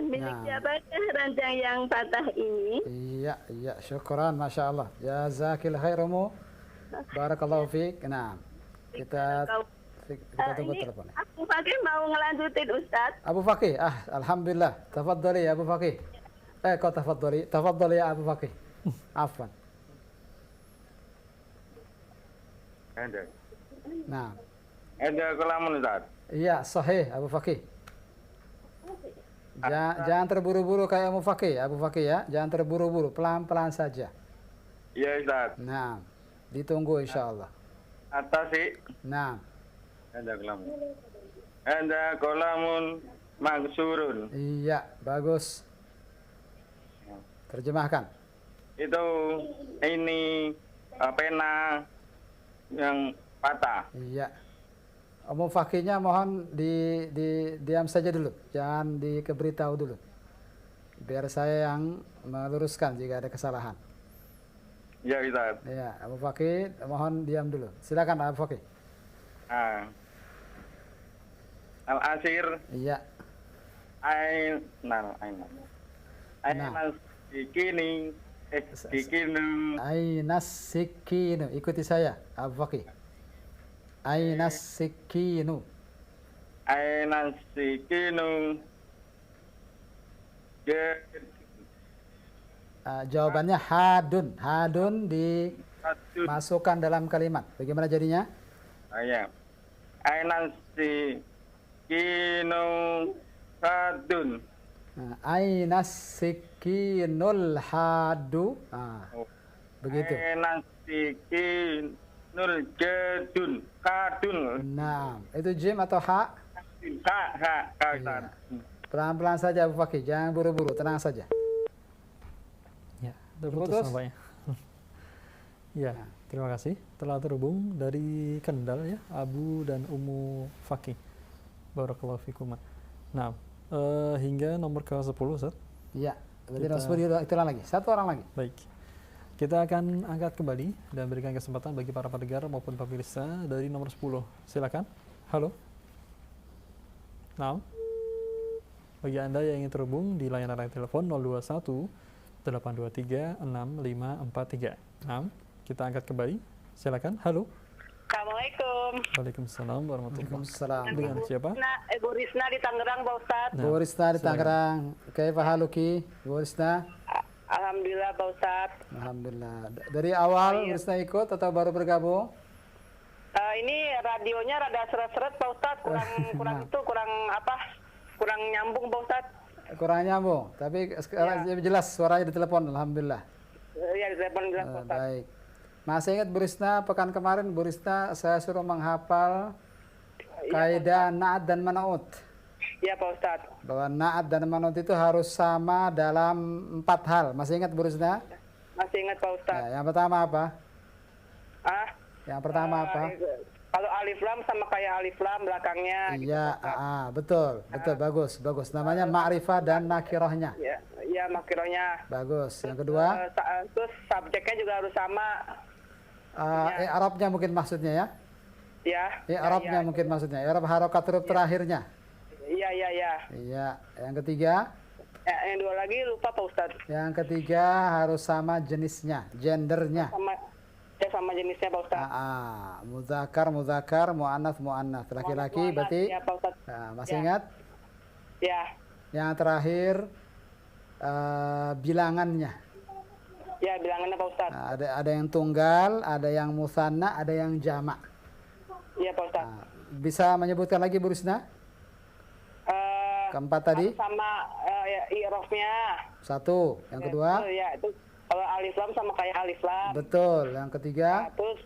Milik siapakah ranjang yang patah ini? Iya, iya, syukran, Masya Allah. Jazakil khairumu. Barakallahu fiik. Naam. Kita tunggu teleponnya. Abu Fakih mau ngelanjutin Ustaz. Abu Fakih, alhamdulillah. Tafadhali ya Abu Fakih. Kau tafadhali. Tafadhali ya Abu Fakih. Afwan. Nah. Ada kelamun Ustaz. Iya, sahih Abu Fakih. Jangan terburu-buru kayak Abu Fakih, Abu Fakih ya. Jangan terburu-buru, pelan-pelan saja. Iya Ustaz. Nah, ditunggu insyaallah. Atas sih. Nah. Ada kelamun. Ada kolamun maksurun. Iya, bagus. Terjemahkan. Itu ini pena yang patah. Iya. Mufakinya mohon diam saja dulu, jangan diberitahu dulu. Biar saya yang meluruskan jika ada kesalahan. Ya Ustaz. Ya, Abu Fakih mohon diam dulu. Silakan Abu Fakih. Al-asir. Iya. Ainal. Sikini. Sikinu. Ainas sikinu. Ikuti saya, Abu Fakih. Ainas sikinu. Ainas sikinu. Jawabannya hadun. Hadun dimasukkan dalam kalimat. Bagaimana jadinya? Ya. Ainas sikinu hadun. Ainas sikinul hadu. Begitu. Ainas sikinul jadun. Kadun. Nah, itu jim atau ha? Ha, Ustaz. Pelan-pelan saja Abu Fakih, jangan buru-buru, tenang saja. Ya, terputus nampaknya. Ya, terima kasih telah terhubung dari Kendal ya, Abu dan Ummu Fakih. Barakallahu fikuma. Nah, hingga nomor ke-10 Ustaz. Iya, berarti nomor 10 itu lagi. Satu orang lagi. Baik. Kita akan angkat kembali dan berikan kesempatan bagi para pendengar maupun pemirsa dari nomor 10. Silakan. Halo. Nah. Bagi Anda yang ingin terhubung di layanan telepon 021 823 6543. Nah, kita angkat kembali. Silakan. Halo. Assalamualaikum. Waalaikumsalam warahmatullahi Waalaikumsalam. Dengan siapa? Bu Risna di Tangerang, Pak Ustadz. Bu Risna di Tangerang. Kaifa haluki? Bu Risna. Alhamdulillah, Pak Ustadz. Alhamdulillah. Dari awal Bu Risna ikut atau baru bergabung? Ini radionya rada seret-seret, Pak Ustadz. Kurang nyambung, Pak Ustadz. Kurang nyambung, tapi sekarang jelas suaranya di telepon, alhamdulillah. Iya, di telepon jelas, Pak Ustadz. Baik. Masih ingat Bu Risna, pekan kemarin Bu Risna saya suruh menghafal kaidah na'at dan man'ut. Iya, Pak Ustadz. Bahwa na'at dan man'ut itu harus sama dalam 4 hal. Masih ingat Bu Risna? Masih ingat, Pak Ustadz. Ya, yang pertama apa? Yang pertama apa? Kalau alif lam sama kayak alif lam belakangnya. Iya, betul, bagus. Namanya ma'rifah dan nakirahnya. Iya, makirahnya. Bagus. Yang kedua? Terus subjeknya juga harus sama. Arabnya mungkin maksudnya ya? Iya. Arabnya mungkin maksudnya. Arab harokat huruf terakhirnya. Iya. Iya. Yang ketiga? Yang dua lagi lupa Pak Ustadz. Yang ketiga harus sama jenisnya, gendernya. Sama jenisnya Pak Ustadz. Mudzakkar, muannats, laki-laki berarti. Ya, Pak Ustadz. Masih ingat? Ya. Yang terakhir bilangannya. Ya, bilangannya Pak Ustadz. Ada yang tunggal, ada yang musanna, ada yang jamak. Iya Pak Ustadz. Bisa menyebutkan lagi Bu Risna? Keempat tadi? Sama i'rafnya. Satu. Yang kedua? Ya, itu kalau alif lam sama kayak alif lam. Betul. Yang ketiga? Terus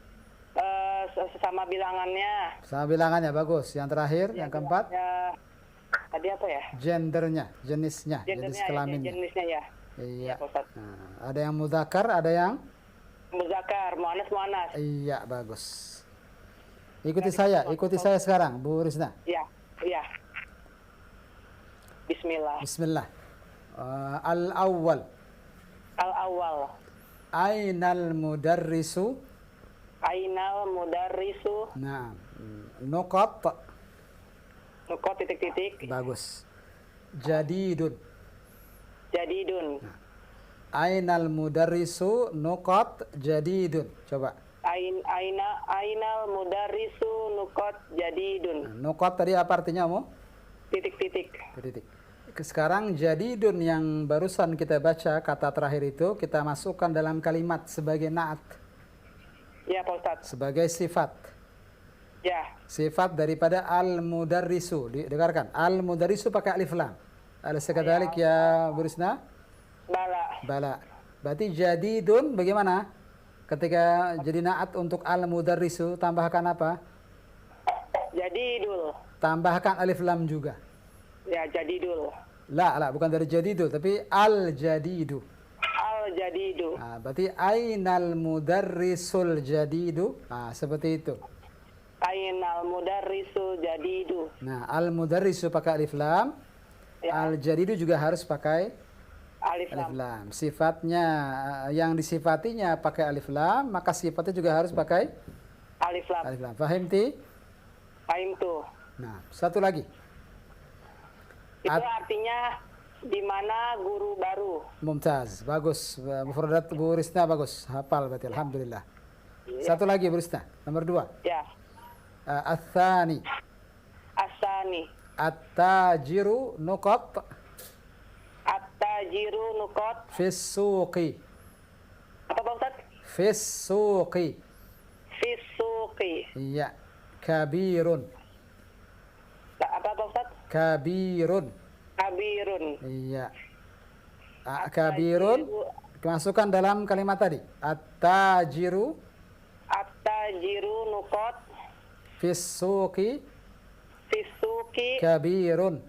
sama bilangannya. Sama bilangannya, bagus. Yang terakhir, yang keempat? Tadi apa ya? Gendernya, jenis kelaminnya. Jenisnya ya. Iya. Ada yang mudzakkar, ada yang? Mudzakkar, muannats. Iya, bagus. Ikuti saya sekarang, Bu Risna. Iya. Bismillah. Al-awwal. Ainal mudarrisu. Nah, nuqat. Nuqat titik-titik. Bagus. Jadidun. Nah. Ainal mudarrisu nuqat jadidun. Coba. Ainal mudarrisu nuqat jadidun. Nah, nuqat tadi apa artinya, Mu? Titik-titik. Sekarang jadidun yang barusan kita baca kata terakhir itu kita masukkan dalam kalimat sebagai na'at. Ya, Pak Ustadz. Sebagai sifat. Ya. Sifat daripada al-mudarrisu. Dengarkan. Al-mudarrisu pakai alif lam. Alaysa kadzalik ya Bu Risna? Bala. Berarti jadidun bagaimana? Ketika jadi na'at untuk al-mudarrisu tambahkan apa? Jadidul. Tambahkan alif lam juga. Ya, jadidul. La, bukan dari jadidul, tapi al-jadidu. Al-jadidu. Berarti ainal mudarrisul jadidu. Seperti itu. Ainal mudarrisu jadidu. Nah, al-mudarrisu pakai alif lam. Ya. Al-jadidu juga harus pakai Alif alif lam. lam. Sifatnya yang disifatinya pakai alif lam, maka sifatnya juga harus pakai Alif lam. alif lam. Fahimti? Fahim tuh. Nah, satu lagi. Itu artinya di mana guru baru. Mumtaz, bagus. Mufradat Bu Risna bagus. Hafal berarti, alhamdulillah. Ya. Satu lagi Bu Risna, nomor 2. Ya. Ats-tsani. Asani. At-tajiru nuqat At-tajiru nukot. fis suqi. Apa Pak Ustaz? Fis suqi. Fisuki. Iya. Kabirun. Apa Pak Ustaz? Kabirun. Kabirun. Iya. Kabirun. Masukkan dalam kalimat tadi. At-tajiru At-tajiru nukot. fis suqi Fisuki. kabirun.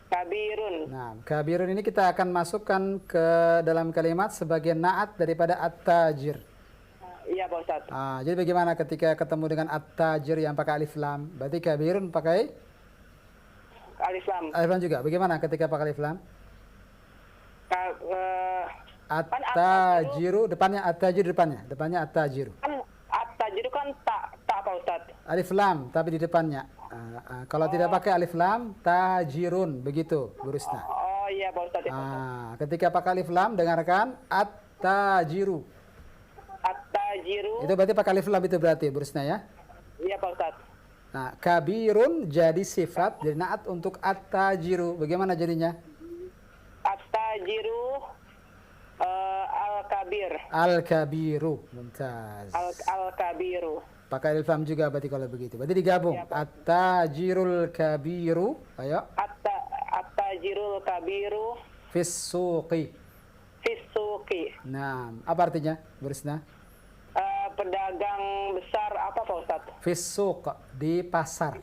Kabirun. Nah, kabirun ini kita akan masukkan ke dalam kalimat sebagai naat daripada at-tajir. Iya Pak Ustaz. Jadi bagaimana ketika ketemu dengan at-tajir yang pakai alif lam? Berarti kabirun pakai Alif lam. alif lam juga. Bagaimana ketika pakai alif lam? At-tajiru depannya at-tajir depannya at-tajiru. Kan at-tajiru kan tak Pak Ustaz. Alif lam tapi di depannya. Kalau tidak pakai alif lam, tajirun begitu, Bu Risna. Oh iya Pak Ustaz. Ketika pakai alif lam, dengarkan at-tajiru. At-tajiru. Itu berarti pakai alif lam itu berarti, Bu Risna ya. Iya Pak Ustaz. Nah, kabirun jadi sifat, jadi naat untuk at-tajiru. Bagaimana jadinya? At-tajiru al-kabir. Al-kabiru. Mumtaz. Al-kabiru. Pakai alif lam juga berarti kalau begitu. Berarti digabung. Ya, At-tajirul kabiru. Ayo. At-tajirul kabiru. Fis suqi. Fisuki. Nah, apa artinya, Bu Risna? Pedagang besar apa Pak Ustaz? Fis suq, di pasar.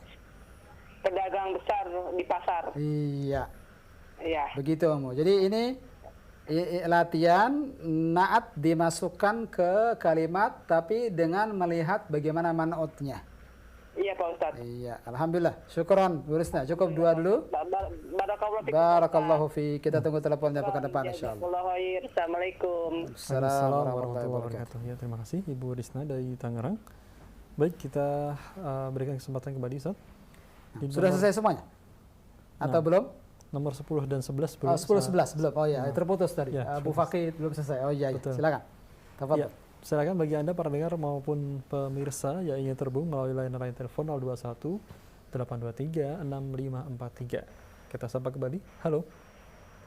Pedagang besar di pasar. Iya. Iya. Begitu, Om. Jadi ini latihan naat dimasukkan ke kalimat tapi dengan melihat bagaimana man'utnya. Iya Pak Ustaz. Iya, alhamdulillah. Syukran, Bu Risna. Cukup dua dulu. Barakallahu fi. Kita tunggu teleponnya pekan depan insyaallah. Assalamualaikum. Assalamualaikum warahmatullahi wabarakatuh. Ya, terima kasih Ibu Risna dari Tangerang. Baik, kita berikan kesempatan kembali Ustaz. Sudah selesai semuanya? Atau belum? Nomor 10 dan 11 belum. 10 11 belum. Oh iya, terputus tadi. Ya, Bu Fakih belum selesai. Oh iya, silakan. Ya, silakan bagi Anda para pendengar maupun pemirsa yang ingin terhubung melalui layanan telepon 021 823 6543. Kita sapa kembali. Halo.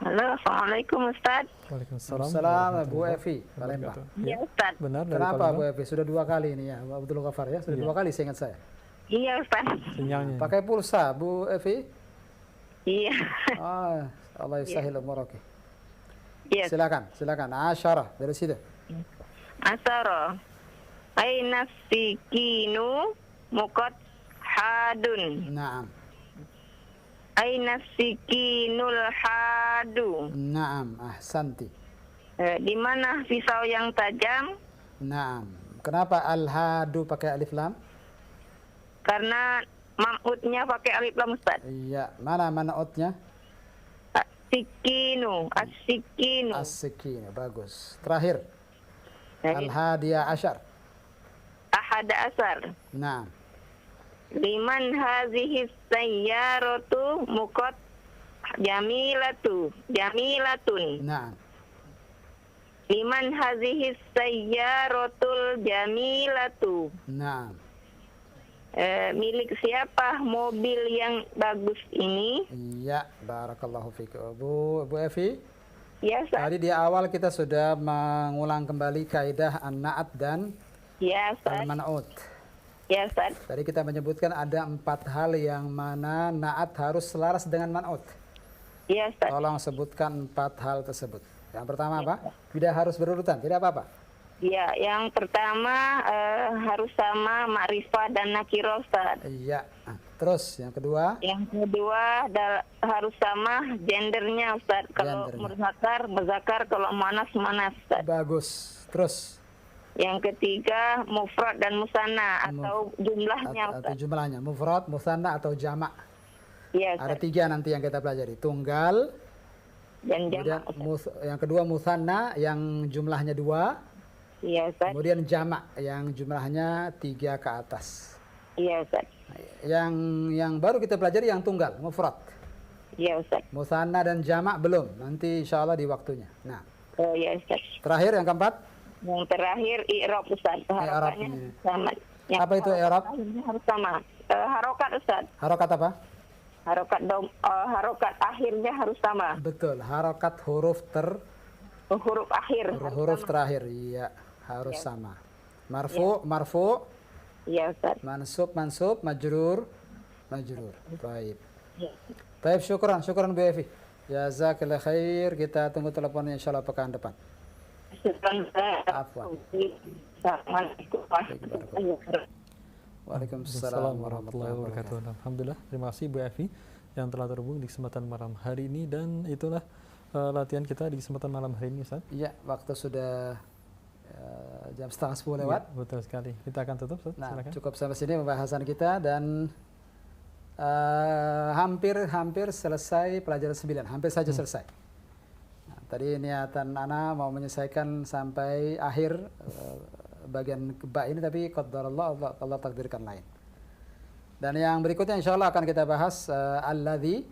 Halo, Assalamualaikum Ustaz. Waalaikumsalam. Bu Evi, Palembang. Iya Ustaz. Benar, dari Kenapa Palembang. Bu Evi? Sudah 2 kali ini ya, Abdul Ghafar ya. Sudah 2 kali seingat saya. Iya Ustaz. Sinyalnya. Pakai pulsa, Bu Evi? Iya. Allah yusahil umuraki. Iya. Silakan. Asyarah dari situ. Asara. Aina sikinu mukot hadun. Naam. Aina sikinul hadu. Naam, ahsanti. Di mana pisau yang tajam? Naam. Kenapa al-hadu pakai alif lam? Karena mamutnya pakai alif lam Ustaz. Iya, mana man'utnya? As-sikinu. As-sikinu, bagus. Terakhir. Al-hadiyah asyar. Ahada asar. Naam. Liman hazihi sayyaratu mukot jamilatun. Naam. Liman hazihi sayyaratul jamilatu. Naam. Milik siapa mobil yang bagus ini? Iya, barakallahu fikum. Bu Evi. Ya, Ustaz. Tadi di awal kita sudah mengulang kembali kaidah an-na'at dan Ya, Ustaz. al-man'ut. Ya, Ustaz. Tadi kita menyebutkan ada 4 hal yang mana na'at harus selaras dengan man'ut. Ya, Ustaz. Tolong sebutkan 4 hal tersebut. Yang pertama apa? Tidak harus berurutan, tidak apa-apa. Ya, yang pertama harus sama makrifah dan nakirah, Ustaz. Iya. Terus yang kedua? Yang kedua harus sama gendernya, Ustaz. Kalau murzakar, kalau manas, Ustaz. Bagus. Terus? Yang ketiga mufrad dan musanna atau jumlahnya. Atau jumlahnya, mufrad, musanna atau jamak. Iya, Ada 3 nanti yang kita pelajari. Tunggal, dan kemudian jamak. yang kedua musanna yang jumlahnya 2. Iya, Ustaz. Kemudian jamak yang jumlahnya 3 ke atas. Iya, Ustaz. Yang baru kita pelajari yang tunggal, mufrad. Iya, Ustaz. Musanna dan jamak belum. Nanti insya Allah di waktunya. Nah, Oh, iya, Ustaz. terakhir yang keempat. Yang terakhir i'rab, Ustaz. Harokannya I'rabnya. sama. Yang Apa itu i'rab? akhirnya harus sama. Harokat, Ustaz. Harokat apa? Harokat akhirnya harus sama. Betul, harokat huruf Huruf akhir. huruf terakhir, iya harus sama. Marfu, Iya, Ustaz. mansub, majrur. Baik. Iya. Baik, syukran Bu Evi. Jazakallah khair. Kita tunggu teleponnya insyaallah pekan depan. Afwan. Assalamualaikum warahmatullahi wabarakatuh. Waalaikumsalam warahmatullahi wabarakatuh. Alhamdulillah, terima kasih Bu Evi yang telah terhubung di kesempatan malam hari ini, dan itulah latihan kita di kesempatan malam hari ini, Ustaz. Iya, waktu sudah jam 9:30 lewat. Ya, betul sekali. Kita akan tutup, Ustaz. Nah, Silakan. cukup sampai sini pembahasan kita dan hampir selesai pelajaran 9, hampir saja selesai. Nah, tadi niatan Ana mau menyelesaikan sampai akhir bagian keba ini, tapi qadarullah, Allah takdirkan lain. Dan yang berikutnya insya Allah akan kita bahas alladzi,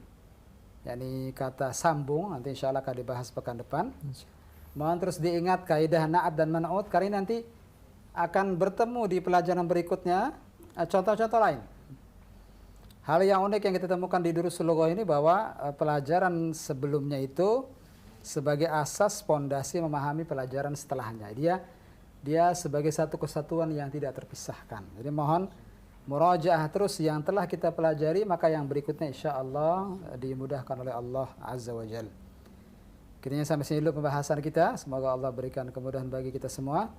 yakni kata sambung, nanti insya Allah akan dibahas pekan depan. Mohon terus diingat kaidah na'at dan man'ut, karena nanti akan bertemu di pelajaran berikutnya contoh-contoh lain. Hal yang unik yang kita temukan di Durusul Lughah ini bahwa pelajaran sebelumnya itu sebagai asas pondasi memahami pelajaran setelahnya. Dia sebagai satu kesatuan yang tidak terpisahkan. Jadi mohon murajaah terus yang telah kita pelajari, maka yang berikutnya insya Allah dimudahkan oleh Allah Azza wa Jalla. Kiranya sampai sini dulu pembahasan kita. Semoga Allah berikan kemudahan bagi kita semua.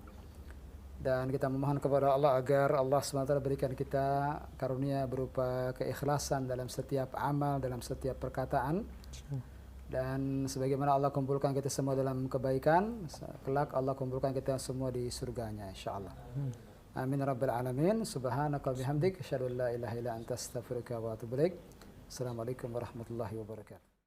Dan kita memohon kepada Allah agar Allah SWT berikan kita karunia berupa keikhlasan dalam setiap amal, dalam setiap perkataan. Dan sebagaimana Allah kumpulkan kita semua dalam kebaikan, kelak Allah kumpulkan kita semua di surganya insyaallah. Amin rabbil alamin. Subhanaka bihamdik asyhadu an la ilaha illa anta astaghfiruka wa atubu ilaik. Assalamualaikum warahmatullahi wabarakatuh.